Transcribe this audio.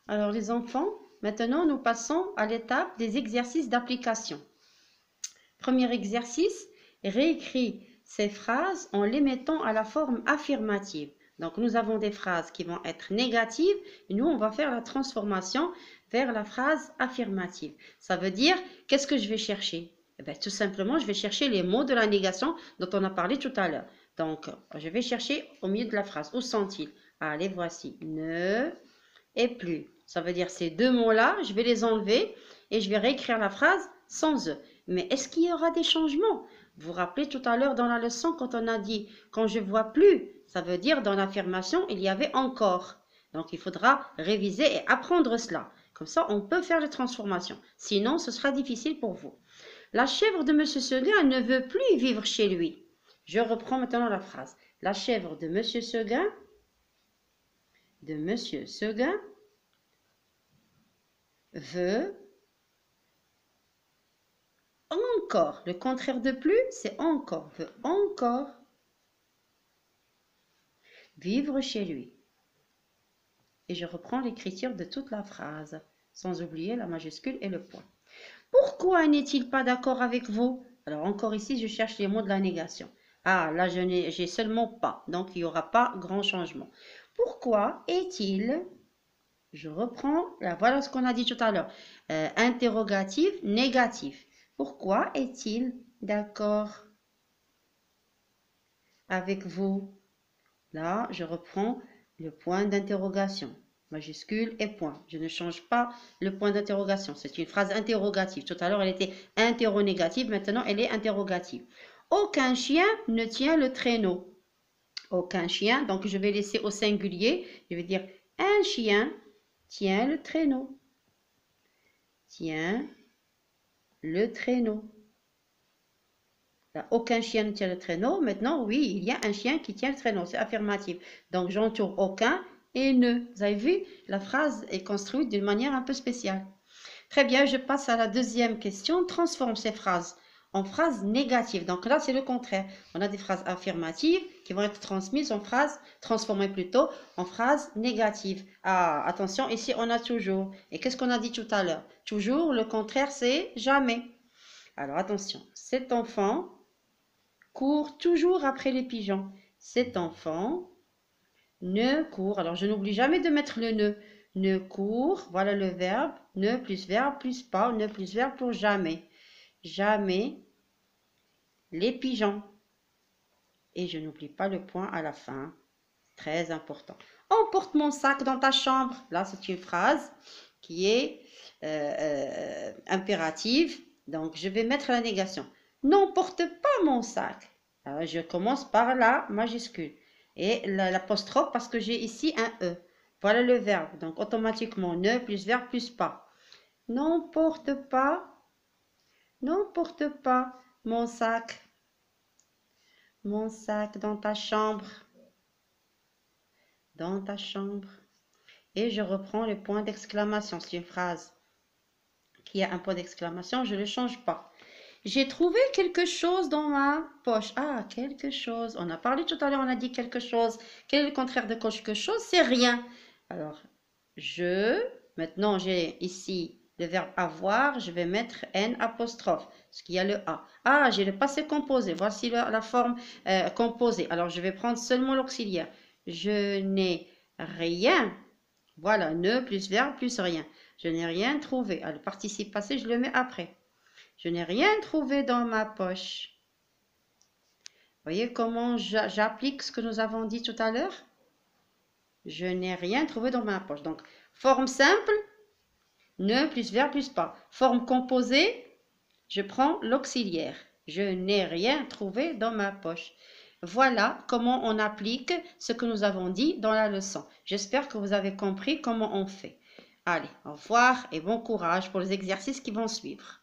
Alors les enfants, maintenant nous passons à l'étape des exercices d'application. Premier exercice, réécris ces phrases en les mettant à la forme affirmative. Donc nous avons des phrases qui vont être négatives et nous on va faire la transformation vers la phrase affirmative. Ça veut dire, qu'est-ce que je vais chercher? Eh bien, tout simplement, je vais chercher les mots de la négation dont on a parlé tout à l'heure. Donc, je vais chercher au milieu de la phrase. Où sont-ils? Allez, voici. Ne et plus. Ça veut dire ces deux mots-là, je vais les enlever et je vais réécrire la phrase sans eux. Mais est-ce qu'il y aura des changements? Vous vous rappelez tout à l'heure dans la leçon quand on a dit quand je vois plus, ça veut dire dans l'affirmation il y avait encore. Donc il faudra réviser et apprendre cela. Comme ça, on peut faire les transformations. Sinon, ce sera difficile pour vous. La chèvre de Monsieur Seguin ne veut plus vivre chez lui. Je reprends maintenant la phrase. La chèvre de Monsieur Seguin veut encore. Le contraire de plus, c'est encore. Veut encore vivre chez lui. Et je reprends l'écriture de toute la phrase, sans oublier la majuscule et le point. Pourquoi n'est-il pas d'accord avec vous? Alors encore ici, je cherche les mots de la négation. Ah, là, j'ai seulement pas, donc il n'y aura pas grand changement. Pourquoi est-il, je reprends, là, voilà ce qu'on a dit tout à l'heure, interrogatif, négatif. Pourquoi est-il d'accord avec vous? Là, je reprends le point d'interrogation, majuscule et point. Je ne change pas le point d'interrogation. C'est une phrase interrogative. Tout à l'heure, elle était interrogative. Maintenant, elle est interrogative. Aucun chien ne tient le traîneau. Aucun chien. Donc, je vais laisser au singulier. Je vais dire un chien tient le traîneau. Tient le traîneau. Là, aucun chien ne tient le traîneau. Maintenant, oui, il y a un chien qui tient le traîneau. C'est affirmatif. Donc, j'entoure aucun et ne. Vous avez vu, la phrase est construite d'une manière un peu spéciale. Très bien, je passe à la deuxième question. Transforme ces phrases en phrases négatives. Donc là, c'est le contraire. On a des phrases affirmatives qui vont être transmises en phrases, transformées plutôt en phrases négatives. Ah, attention, ici, on a toujours. Et qu'est-ce qu'on a dit tout à l'heure? Toujours, le contraire, c'est jamais. Alors, attention. Cet enfant court toujours après les pigeons. Cet enfant ne court. Alors, je n'oublie jamais de mettre le ne. Ne court, voilà le verbe. Ne plus verbe plus pas. Ne plus verbe pour jamais. Jamais les pigeons. Et je n'oublie pas le point à la fin. Très important. Emporte mon sac dans ta chambre. Là, c'est une phrase qui est impérative. Donc, je vais mettre la négation. N'emporte pas mon sac. Alors, je commence par la majuscule et l'apostrophe parce que j'ai ici un E. Voilà le verbe. Donc, automatiquement, ne plus verbe plus pas. N'emporte pas mon sac dans ta chambre. Dans ta chambre. Et je reprends le point d'exclamation. C'est une phrase qui a un point d'exclamation. Je ne le change pas. J'ai trouvé quelque chose dans ma poche. Ah, quelque chose. On a parlé tout à l'heure, on a dit quelque chose. Quel est le contraire de quelque chose? C'est rien. Alors, maintenant j'ai ici le verbe avoir, je vais mettre N apostrophe, parce qu'il y a le A. Ah, j'ai le passé composé. Voici la forme composée. Alors, je vais prendre seulement l'auxiliaire. Je n'ai rien. Voilà, ne plus verbe plus rien. Je n'ai rien trouvé. Alors, le participe passé, je le mets après. Je n'ai rien trouvé dans ma poche. Voyez comment j'applique ce que nous avons dit tout à l'heure? Je n'ai rien trouvé dans ma poche. Donc, forme simple, ne plus verbe plus pas. Forme composée, je prends l'auxiliaire. Je n'ai rien trouvé dans ma poche. Voilà comment on applique ce que nous avons dit dans la leçon. J'espère que vous avez compris comment on fait. Allez, au revoir et bon courage pour les exercices qui vont suivre.